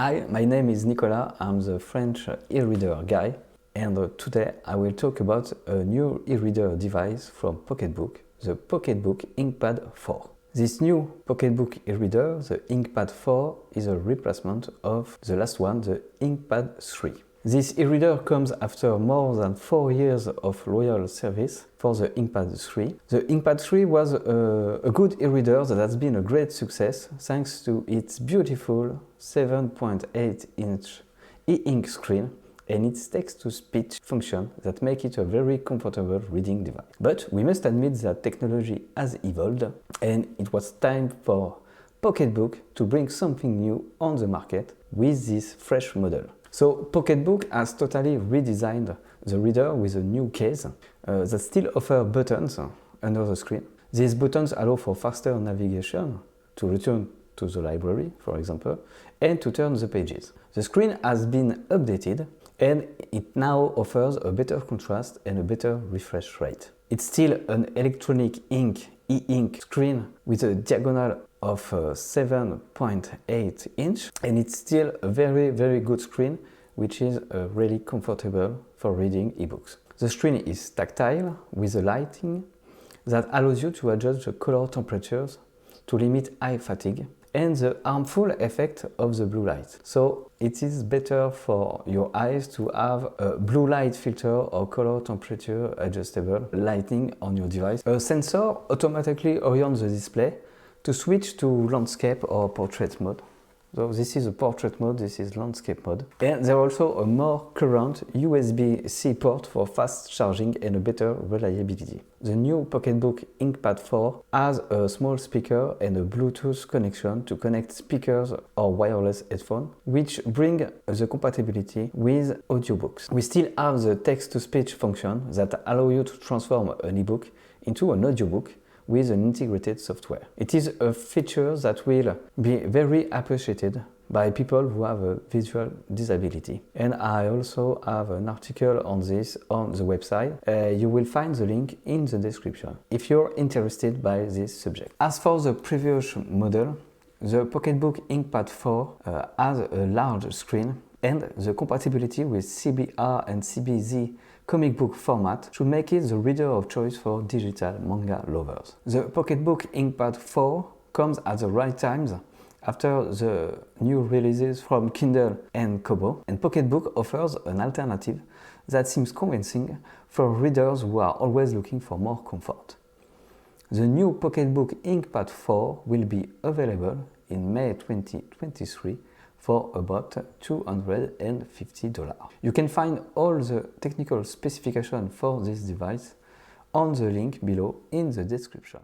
Hi, my name is Nicolas, I'm the French e-reader guy, and today I will talk about a new e-reader device from Pocketbook, the Pocketbook Inkpad 4. This new Pocketbook e-reader, the Inkpad 4, is a replacement of the last one, the Inkpad 3. This e-reader comes after more than 4 years of loyal service for the Inkpad 3. The Inkpad 3 was a good e-reader that has been a great success thanks to its beautiful 7.8-inch e-ink screen and its text-to-speech function that make it a very comfortable reading device. But we must admit that technology has evolved and it was time for Pocketbook to bring something new on the market with this fresh model. So Pocketbook has totally redesigned the reader with a new case that still offers buttons under the screen. These buttons allow for faster navigation to return to the library, for example, and to turn the pages. The screen has been updated and it now offers a better contrast and a better refresh rate. It's still an electronic ink e-ink screen with a diagonal of 7.8 inch, and it's still a very good screen which is really comfortable for reading ebooks. The screen is tactile with a lighting that allows you to adjust the color temperatures to limit eye fatigue and the harmful effect of the blue light. So it is better for your eyes to have a blue light filter or color temperature adjustable lighting on your device. A sensor automatically orients the display to switch to landscape or portrait mode. So this is a portrait mode, this is landscape mode. And there is also a more current USB-C port for fast charging and a better reliability. The new Pocketbook Inkpad 4 has a small speaker and a Bluetooth connection to connect speakers or wireless headphones, which bring the compatibility with audiobooks. We still have the text-to-speech function that allows you to transform an ebook into an audiobook with an integrated software. It is a feature that will be very appreciated by people who have a visual disability. And I also have an article on this on the website. You will find the link in the description if you're interested by this subject. As for the previous model, the Pocketbook Inkpad 4 has a large screen, and the compatibility with CBR and CBZ comic book format should make it the reader of choice for digital manga lovers. The Pocketbook Inkpad 4 comes at the right times after the new releases from Kindle and Kobo, and Pocketbook offers an alternative that seems convincing for readers who are always looking for more comfort. The new Pocketbook Inkpad 4 will be available in May 2023 for about $250. You can find all the technical specifications for this device on the link below in the description.